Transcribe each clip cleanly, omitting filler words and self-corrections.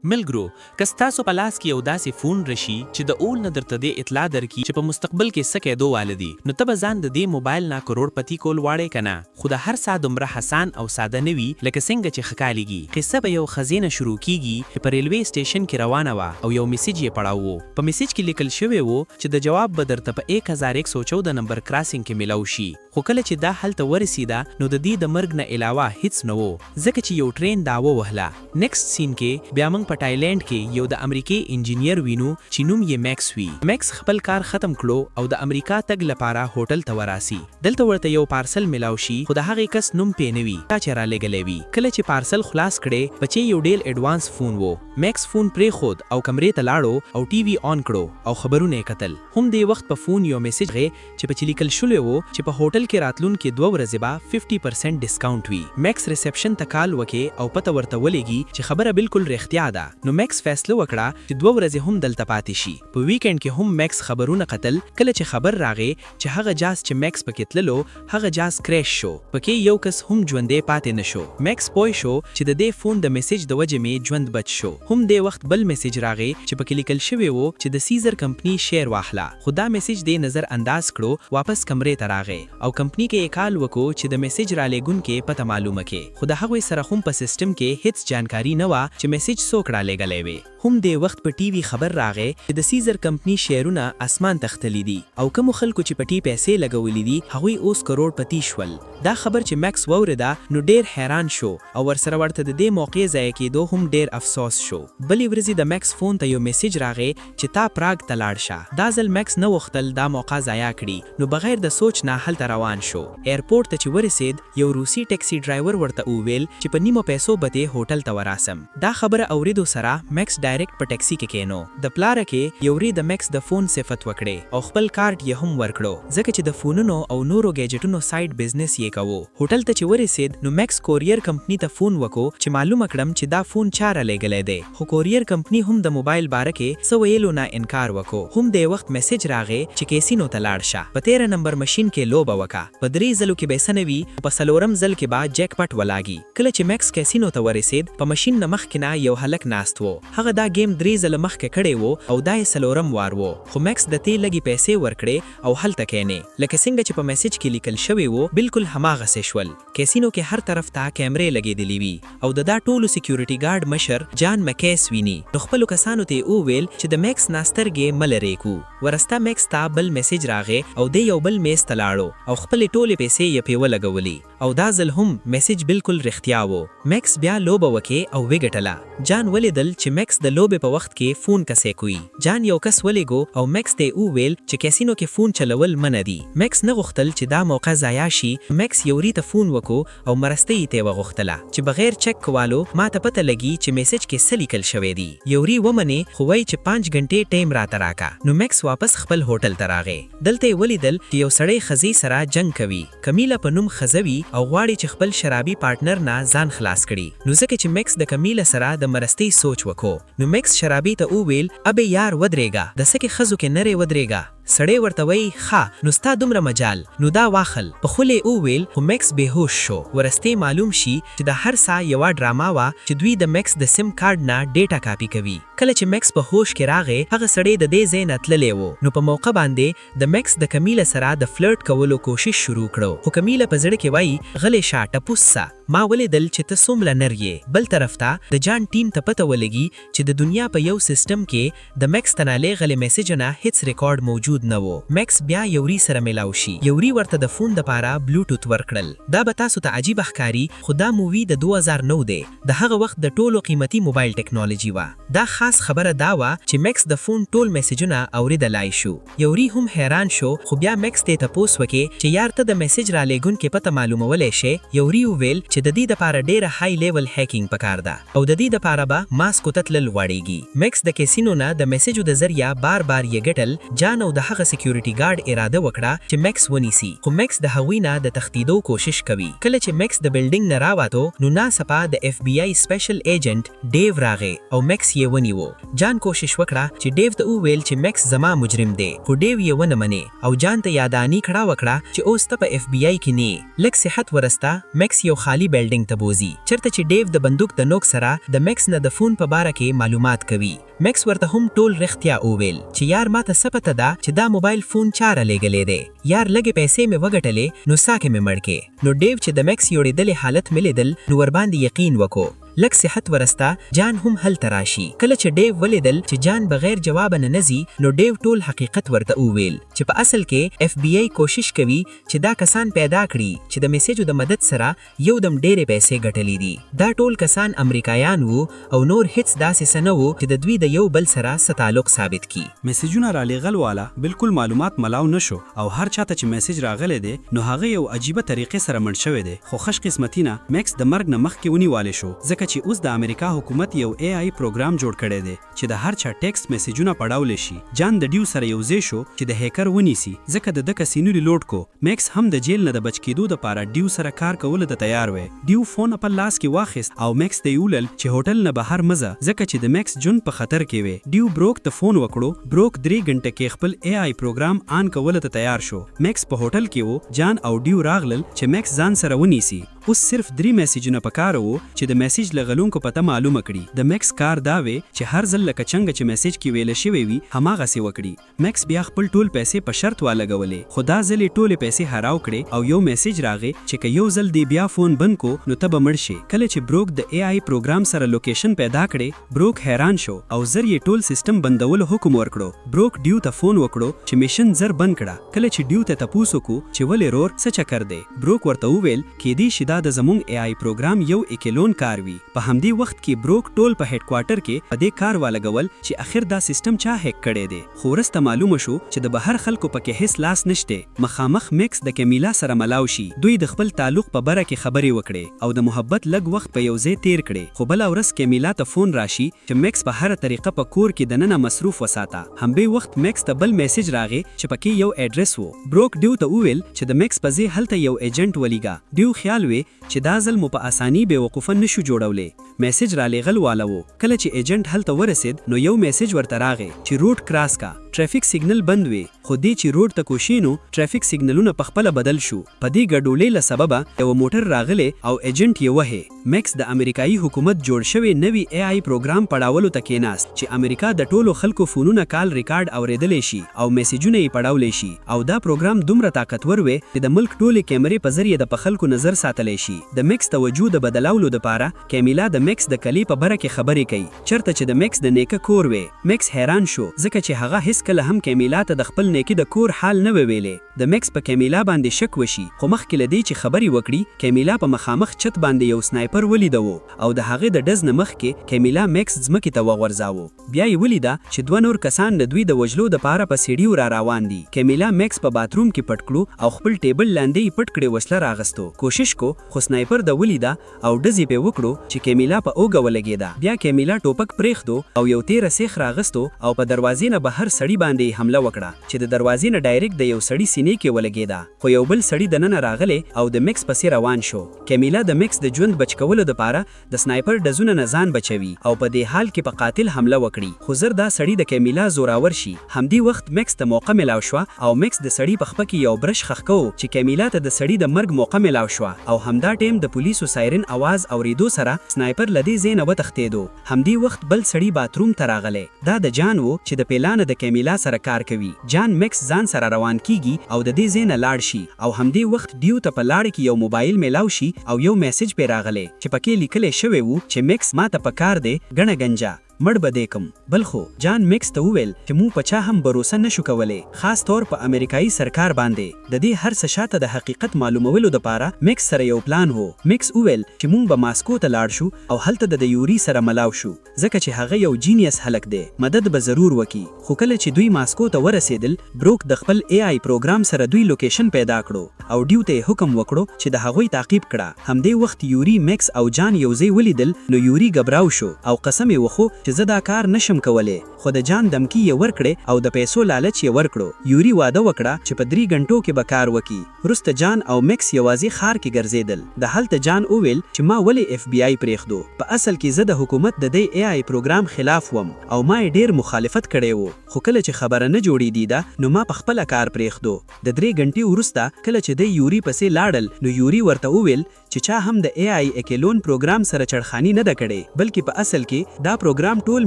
ملګرو که ستاسو په لاس کې یو داسې فون راشي چې د اول نه درته دې اطلاع درکړي چې په مستقبل کې څه کېدو واله دي نو ته به ځان د دې موبایل نه کروڑپتی کول واړې که نه خو د هر سا دومره حسان او ساده نه وي لکه څنګه چې ښه کالیږي قصه به یو ښځې نه شروع کیږي چې په ریلوې سټیشن کې روانه وه او یو میسیج یې پړاو و په میسیج کې لیکل شوی و چې د جواب به درته په 1114 نمبر کراسینګ کې میلاو شي خو کله چې دا هلته ورسېده نو د دې د مرګ نه علاوه هیڅ نه و ځکه چې یو ټرین دا ووهله نیکسټ سین کې بیا موږ په ټایلینډ کې یو د امریکای انجینیر وینو چې نوم یې میکس وي میکس خپل کار ختم کړو او د امریکا تګ لپاره هوټل ته وراسي دلته ورته یو پارسل میلاو شي خو د هغې کس نوم پې نه وي چا چې رالیږلی وي کله چې پارسل خلاص کړی بچی یو ډېر ایډوانس فون و میکس فون پرېښود او کمرې ته لاړو او ټي وي آن کړو او خبرونه یې کتل هم دې وخت په فون یو میسیج غې چې په چې لیکل شوی و چې په هوټل کې راتلونکې 2 ورځې به 50% ډسکاونټ وي میکس ریسپشن ته کال وکې او پته ورته ولېږي چې خبره بالکل رښتیا ده نو میکس فیصله وکړه چې 2 ورځې هم دلته پاتې شي په ویکند کې هم میکس خبرونه قتل کله چې خبر راغی چې هغه جاز چې میکس پکې تللو هغه جاز کریش شو پکې یو کس هم ژوندی پاتې نشو میکس پوه شو چې د دې فون د میسیج د وجې مې ژوند بچ شو هم دې وخت بل میسیج راغی چې پکې لیکل شوی و چې د سیزر کمپنی شیر واخله خو دا میسیج دې نظر انداز کړو واپس کمرې ته راغی او کمپنی کې یې کال وکړو چې د میسیج رالیږونکې پته معلومه کې خو د هغوی سره هم په سیسټم کې هیڅ جانکاري نه وه چې میسیج څوک رالیږلی وي هم دې وخت په ټي وي خبر راغی چې د سیزر کمپنی شیرونه اسمان تختلی دي او کومو خلکو چې پټي پیسې لګولې دي هغوی اوس کروڑپتی شول دا خبر چې میکس واورېده نو ډیر حیران شو او ورسره ورته د دې موقع ضایع کېدو هم ډیر افسوس شو بلې ورځې د میکس فون ته یو میسیج راغی چې تا پراګ ته لاړ شه دا ځل میکس نه غوښتل دا موقع ضایع کړي نو بغیر د سوچ نه هلته روان شو ایرپورټ ته چې ورسېد یو روسي ټیکسي ډرایور ورته وویل چې په نیمو پیسو به دې هوټل ته وراسم دا خبره اورېدو سره میکس ډایرکټ په ټیکسي کې کېنو د پلاره کې یو ری د میکس د فون صفت وکړي او خپل کارت یې هم ورکړو ځکه چې د فونونو او نورو گیجټونو سایډ بزنس یې کوو هوټل ته چې ورسېد نو میکس کوریر کمپنی ته فون وکړو چې معلومه کړم چې دا فون چا رالیږلی دی خو کوریر کمپنی هم د موبایل باره کې څه ویلو نه انکار وکړو هم د وخت میسیج راغی چې کیسینو ته لاړ شه په 13 نمبر ماشین کې لوبه وکړه په 3 ځلو کې به څه نه وي په 4م ځل کې به جیک پټ ولاږي کله چې میکس کیسینو ته ورسېد په ماشین نه مخکې نه یو هلک ناست و هغه دا گیم 3 ځله مخکې کړی و او دا یې 4م وار و خو میکس د دې لږې پیسې ورکړې او هلته کښېنې لکه څنګه چې په میسیج کې لیکل شوی و بالکل هماغسې شول کیسینو کې هر طرف ته کیمرې لګېدلې وي او د دا ټولو سیکیورټي ګارډ مشر جان مکیس ویني نو خپلو کسانو ته یې وویل چې د میکس نه سترګې مه لرې کړو ورسته میکس ته بل میسیج راغی او دی یو بل میز ته لاړو او خپلې ټولې پیسې یې پې ولګولې او دا ځل هم میسیج بالکل رښتیا و میکس بیا لوبه وکې او وګټله جان ولیدل چې میکس د لوبې په وخت کې فون کسې کوي جان یو کس ولېږو او میکس ته یې وویل چې کیسینو کې فون چلول منع دي میکس نه غوښتل چې دا موقع ضایع شي میکس یو ری ته فون وکړو او مرستۍ یې ترې وغوښتله چې بغیر چک کوالو ما ته پته لګي چې میسیج کې څه لیکل شوی دي یو ری ومنې خو وایي چې 5 غنټې ټایم راته راکړه نو میکس واپس خپل هوټل ته راغی دلته یې ولیدل چې یو سړی ښځې سره جنګ کوي کمیله په نوم ښځه وي او غواړي چې خپل شرابي پارټنر نه ځان خلاص کړي نو ځکه چې میکس د کمیله سره د مرستۍ سوچ وکړو نو میکس شرابي ته وویل ابې یار ودرېږه د سکې ښځو کې نرې ودرېږه سړی ورته وایي ښه نو ستا دومره مجال نو دا واخل په خولې وویل خو میکس بېهوش شو ورستې معلوم شي چې د هر سا یوه ډراما وه چې دوی د میکس د سیم کارډ نه ډیټا کاپي کوي کله چې میکس په هوش کې راغی هغه سړی د دې ځای نه تللی و نو په موقع باندې د میکس د کمیله سره د فلرټ کولو کوشش شروع کړو خو کمیله په زړه کې وایي غلې شه ټپوس سه ما ولیدل چې ته څومره نر یې بل طرف ته د جان ټیم ته پته ولګي چې د دنیا په یو سیسټم کې د میکس تنالی غلې میسیجونه هیڅ ریکارډ موجود نه و میکس بیا یوري سره ملاو شي یوري ورته د فون دپاره بلوټوت ورکړل دا به تاسو ته عجیبه ښکاري خو دا مووي د 2009 دی د هغه وخت د ټولو قیمتي موبایل ټیکنالوژي وه دا خاص خبره دا وه چې میکس د فون ټول میسیجونه اورېدلی شو یوري هم حیران شو خو بیا میکس ته تپوس وکړي چې یار ته د میسیج رالیږونکې پته معلومولی شي یوري وویل چې د دې دپاره ډیره های لیول هیکینګ پکار ده او د دې دپاره به ماسکو ته تلل غواړېږي میکس د کیسینو نه د میسیجو د ذریعه بار بار یې ګټل جان او د هغه سیکیورټي ګارډ اراده وکړه چې میکس ونیسي خو میکس د هغوی نه د تښتېدو کوشش کوي کله چې میکس د بلډینګ نه راووتو نو ناڅاپه د اف بی آی سپیشل ایجنټ ډیو راغی او میکس یې ونیو جان کوشش وکړه چې ډیو ته وویل چې میکس زما مجرم دی خو ډیو یې ونه منې او جان ته یاداني کړه وکړه چې اوس ته په اف بی آی کې نه لږ صحت ورسته میکس یو خالی بیلډینګ ته بوزي چرته چې ډیو د بندوق د نوک سره د میکس نه د فون په باره کې معلومات کوي. میکس ورته هم ټول رښتیا وویل چې یار ماته څه پته ده چې دا موبایل فون چا رالیږلی دی. یار لږې پیسې مې وګټلې نو ساکې مې مړ کې. نو ډیو چې د میکس یوړېدلې حالت مې لیدل نو ورباندې یقین وکړو. لږ صحت ورسته جان هم هلته راشي. کله چې ډیو ولیدل چې جان بغیر جواب نه نزي نو ډیو ټول حقیقت ورته وویل چې په اصل کې اف بی آی کوشش کوي چې دا کسان پیدا کړي چې د میسیجو د مدد سره یو دم ډېرې پیسې ګټلې دي. دا ټول کسان امریکایان وو او نور هیڅ داسې څه نه وو چې د دوی د یو بل سره څه تعلق ثابت کړي. میسیجونه رالیږل والا بالکل معلومات ملاو نشو او هر چاته چې میسیج راغلی دی نو هغه یو عجیبه طریقې سره مړ شوی دی. خو خوش قسمتي نه میکس د مرګ نه مخکې ونیوالی شو ځکه چې اوس د امریکا حکومت یو ای آی پروګرام جوړ کړی دی چې د هر چا ټیکسټ میسیجونه پړاولی شي. جان د ډیو سره یوځای شو چې د هیکر ونیسي ځکه د ده کسینو ریلوډ کو. میکس هم د جیل نه د بچ کېدو دپاره ډیو سره کار کولو ته تیار وی. ډیو فون په لاس کې واخیست او میکس ته یې وویل چې هوټل نه بهر مه ځه ځکه چې د میکس ژوند په خطر کې وی. ډیو بروک ته فون وکړو. بروک 3 غنټه کې خپل ای آی پروګرام آن کولو ته تیار شو. میکس په هوټل کې وو. جان او ډیو راغلل چې میکس ځان سره ونیسي. اوس صرف 3 میسیجونه پکار وو چې د میسیج لغلونکو پته معلومه کړي. د میکس کار دا وی چې هر ځل لکه څنګه چې میسیج کې ویل شوی وي هماغسې وکړي. میکس بیا خپل ټول پیسې په شرط والګولې خو دا ځل یې ټولې پیسې هراو کړې او یو میسیج راغی چې که یو ځل دی بیا فون بند کو نو ته به مړ شي. کله چې بروک د ای آی پروګرام سره لوکیشن پیدا کړې بروک حیران شو او زر یې ټول سیستم بندولو حکم ورکړو. بروک ډیو ته فون وکړو چې میشن زر بند کړه. کله چې ډیو ته تپوس وکړو چې ولې رور څه چکر دی بروک ورته وویل کېدی شي دا د زموږ ای آی پروګرام یو اکیلون کار وي. په همدې وخت کې بروک ټول په هډ کوارټر کې په دې کار والګول چې اخر دا سیستم چا هیک کړی دی. خو وروسته معلومه شو چې د بهر خلکو پکې هیڅ لاس نشته. مخامخ میکس د کمیلا سره ملاو شي. دوی د خپل تعلق په باره کې خبرې وکړې او د محبت لږ وخت په یو ځای تیر کړي. خو بله ورځ کمیلا ته فون راشي چې میکس په هره طریقه په کور کې دننه مصروف وساته. همدې وخت میکس ته بل میسیج راغی چې پکې یو ایډرس وو. بروک ډیو ته وویل چې د میکس په ځای هلته یو ایجنټ ولیږه. ډیو خیال وی چې دا ځل مو په اساني بیوقوفه نشو جوړولی. میسیج رالیږل والا وو. کله چې ایجنټ هلته ورسید نو یو میسیج ورته راغی چې روډ کراس کا. ټرافیک سیګنل بند وي خو دې چې روډ ته کوشینو ټرافیک سیګنلونه په خپله بدل شو. په دې ګډوډۍ له سببه یو موټر راغلی او ایجنټ یې وهې. میکس د امریکایي حکومت جوړ شوی نوي ای آی پروګرام پړاولو ته کېناست چې امریکا د ټولو خلکو فونونه کال ریکارډ اوریدلی شي او میسیجونه یې پړاولی شي. او دا پروګرام دومره طاقتور وی چې د ملک ټولې کیمرې په ذریعه د په خلکو نظر ساتلی شي. د میکس توجه د بدلولو دپاره کمیلا د میکس د کلی په بره کې خبرې کوي چرته چې د میکس د نیکه کور وی. میکس حیران شو ځکه چې هغه هیڅ کله هم کمیلا ته د خپل نیکي د کور حال نه ویلی. د میکس په کمیلا باندې شک وشي خو مخکې له دې چې خبرې وکړي کمیلا په مخامخ چت باندې یو سنایپر ولیده و او د هغې د ډز نه مخکې کمیلا میکس ځمکې ته وغورځاوه. بیا یې ولیده چې 2 نور کسان د دوی د وژلو دپاره په سیډیو را روان دي. کمیلا میکس په باتروم کې پټ کړو او خپل ټیبل لاندې یې پټ کړې وسله راغستو. کوشش کو خو سنایپر د ولیده او ډز یې پې وکړو چې کمیلا په اوږه ولګېده. بیا کمیلا ټوپک پرېښدو او یو تیره سیخ راغستو او په دروازې نه بهر سړي باندې حمله وکړه چې د دروازې نه ډایرکټ د یو سړي سینې کې ولګېده. خو یو بل سړي دننه راغلی او د میکس پسې روان شو. کمیلا د میکس د ژوند بچ کولو دپاره د سنایپر ډزونه نه ځان بچوي او په دې حال کې په قاتل حمله وکړي. خو زر دا سړي د کمیلا زوراور شي. همدې وخت میکس ته موقع ملاو شوه او میکس د سړي په خپه کې یو برش خښ کوو چې کمیلا ته د سړي د مرګ موقع ملاو شوه او همدا ټیم د پولیسو سایرن اواز اوریدو سره سنایپر له دې ځای نه وتښتېدو. همدې وخت بل سړي باتروم ته راغلی. دا د جان و چې د پیلانه د کمیلا سره کار کوي. جان میکس ځان سره روان کیږي او د دې ځای نه لاړ شي او همدې وخت ډیو ته په لاړې کې یو موبایل میلاو شي او یو میسیج پې راغلی چې پکې لیکلی شوی و چې میکس ماته پکار دی ګڼه ګنجه مړ به دی کم. بل خو جان میکس ته وویل چې مو په چا هم بروسه نشو کولی خاص طور په امریکایي سرکار باندې. د دې هر څه شاته د حقیقت معلومولو دپاره میکس سره یو پلان و. میکس وویل چې مونږ به ماسکو ته لاړ شو او هلته د یوري سره ملاو شو ځکه چې هغه یو جینیس هلک دی مدد به ضرور وکړي. خو کله چې دوی ماسکو ته ورسېدل بروک د خپل ای آی پروګرام سره دوی لوکیشن پیدا کړو او ډیو ته یې حکم وکړو چې د هغوی تعقیب کړه. همدې وخت یوري میکس او جان یو ځای ولیدل نو یوري ګبراو شو او قسم یې وخو چې چې زه دا کار نشم کولی، خو د جان دمکی یې ورکړې او د پیسو لالچ یې ورکړو. یوري واده وکړه چې په 3 غنټو کې به کار وکړي. وروسته جان او میکس یوازې ښار کې ګرځېدل. د هلته جان وویل چې ما ولې اف بی آی پرېښدو. په اصل کې زه د حکومت د دې ای آی پروګرام خلاف وم او ما یې ډېر مخالفت کړی و، خو کله چې خبره نه جوړېدی نو ما په خپله کار پرېښدو. د 3 غنټې وروسته کله چې دی یوري پسې لاړل نو یوري ورته وویل چې چا هم د ای آی اکیلون پروګرام سره چړخانی نه ده کړې، بلکې په اصل کې دا پروګرام ټول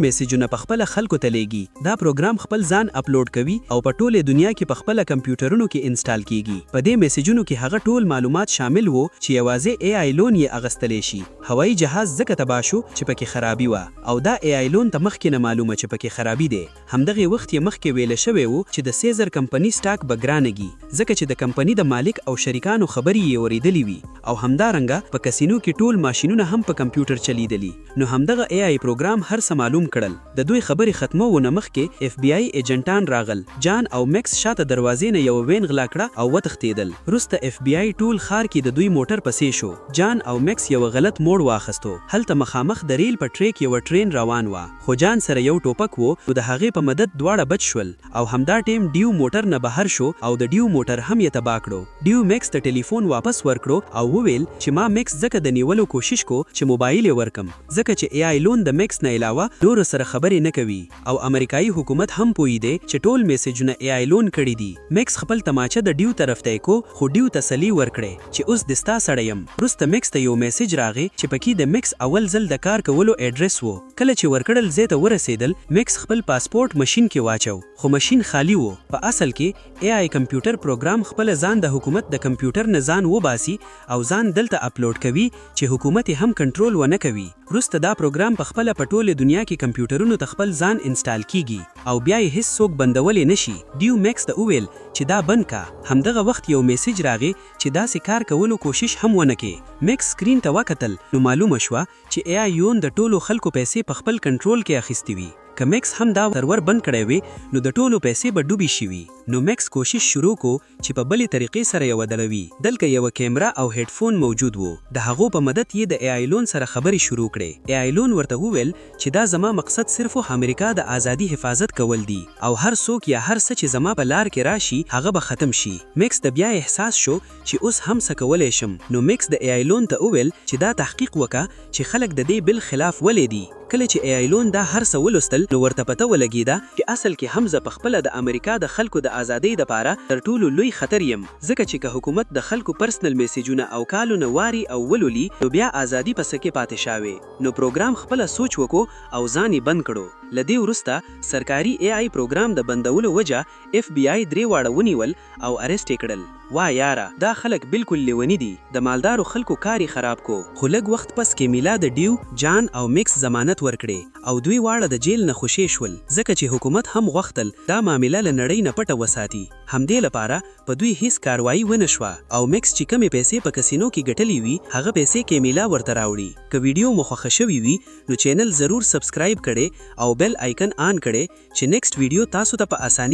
میسیجونه په خپله خلکو ته لیږي. دا پروګرام خپل ځان اپلوډ کوي او په ټوله دنیا کې په خپله کمپیوټرونو کې انسټال کیږي. په دې میسیجونو کې هغه ټول معلومات شامل وو چې یوازې ای آی لون یې اغستلی شي. هوایي جهاز ځکه تباه شو چې پکې خرابي وه او دا ای آی لون ته مخکې نه معلومه چې پکې خرابي دی. همدغه وخت یې مخکې ویله شوی و چې د سیزر کمپنی سټاک به ګرانږي، ځکه چې د کمپنی د مالک او شریکانو خبرې یې اورېدلې وي او همدارنګه په کسینو کې ټول ماشینونه هم په کمپیوټر چلیدلی. نو همدغه ای آی پروګرام هر څه معلوم کړل. د دوی خبرې ختمونه مخکې اف بی آی ایجنټان راغل. جان او میکس شاته دروازې نه یو وین غلا کړه او وتښتېدل. وروسته اف بی آی ټول ښار کې د دوی موټر پسې شو. جان او میکس یو غلط موړ واخیستو. هلته مخامخ د ریل په ټریک یو ټرین روان و، خو جان سره یو ټوپک و نو د هغې په مدد دواړه بچ شول او همدا ټیم ډیو موټر نه بهر شو او د ډیو موټر هم یې تباه کړو. ډیو میکس ته ټلیفون واپس ورکړو او وویل چې ما میکس ځکه د نیولو کوشش کو چې موبایل یې ورکم، ځکه چې ای آی لون د میکس نه علاوه نورو سره خبرې نه کوي او امریکایي حکومت هم پوهیده چې ټول میسیجونه ای آی لون کړي دي. میکس خپل تماچه د ډیو طرف ته کو، خو ډیو تسلی ورکړي چې اوس د ستا سړی یم. وروسته میکس ته یو میسیج راغی چې پکې د میکس اول ځل د کار کولو اډرس و. کله چې ورکړل ځای ته ورسېدل، میکس خپل پاسپورت ماشین کې واچو، خو ماشین خالی و. په اصل کې ای آی کمپیوټر پروګرام خپل ځان د حکومت د کمپیوټر نه ځان وباسي او ځان دلته اپلوډ کوي چې حکومت هم کنټرول ونه کوي. وروسته دا پروګرام په خپله په ټوله دنیا کې کمپیوټرونو ته خپل ځان انسټال کیږي او بیا یې هیڅ څوک بندولی نشي. ډیو میکس ته وویل چې دا بند کا. همدغه وخت یو میسیج راغی چې داسې کار کولو کوشش هم ونه کې. میکس سکرین ته وکتل نو معلومه شوه چې ای آی یون د ټولو خلکو پیسې په خپل کنټرول کې اخیستې وي. که میکس هم دا سرور بند کړی وي نو د ټولو پیسې به ډوبې شي وي. نو میکس کوشش شروع کو چې په بلې طریقې سره یې ودلوي. دلته یوه کیمرا او هیډفون موجود وو. د هغو په مدد یې د ای آی لون سره خبرې شروع کړې. ای آی لون ورته وویل چې دا زما مقصد صرف امریکا د ازادي حفاظت کول دي او هر څوک یا هر څه چې زما په لار کې راشي هغه به ختم شي. میکس ته بیا احساس شو چې اوس هم څه کولی شم. نو میکس د ای آی لون ته وویل چې دا تحقیق وکړه چې خلک د دې بل خلاف ولې دي. کله چې ای آی لون دا هر څه ولوستل نو ورته پته ولګېده چې اصل کې هم زه په خپله د امریکا د خلکو د ازادۍ دپاره تر ټولو لوی خطر یم، ځکه چې که حکومت د خلکو پرسنل میسیجونه او کالونه واري او ولولي نو بیا ازادي په څه کې پاتې شاوې. نو پروګرام خپله سوچ وکړو او ځان یې بند کړو. له دې وروسته سرکاري ای آی پروګرام د بندولو وجه اف بی آی 3 واړه ونیول او ارسټ یې کړل. وا یاره دا خلک بالکل لیونی دي، د مالدارو خلکو کاری خراب کو. خو لږ وخت پس کیمیلا د ډیو، جان او میکس ضمانت ورکړي او دوی واړه د جیل نه خوشې شول، ځکه چې حکومت هم غوښتل دا معامله له نړۍ نه پټه وساتي. همدې لپاره په دوی هیڅ کاروایی ونه شوه او میکس چې کمې پیسې په کسینو کې ګټلې وي هغه پیسې کیمیلا ورته راوړي. که ویډیو مو خوښه شوي وي نو چینل ضرور سبسکرایب کړئ او بیل آیکن آن کړئ چې نیکسټ ویډیو تاسو ته په اسانۍ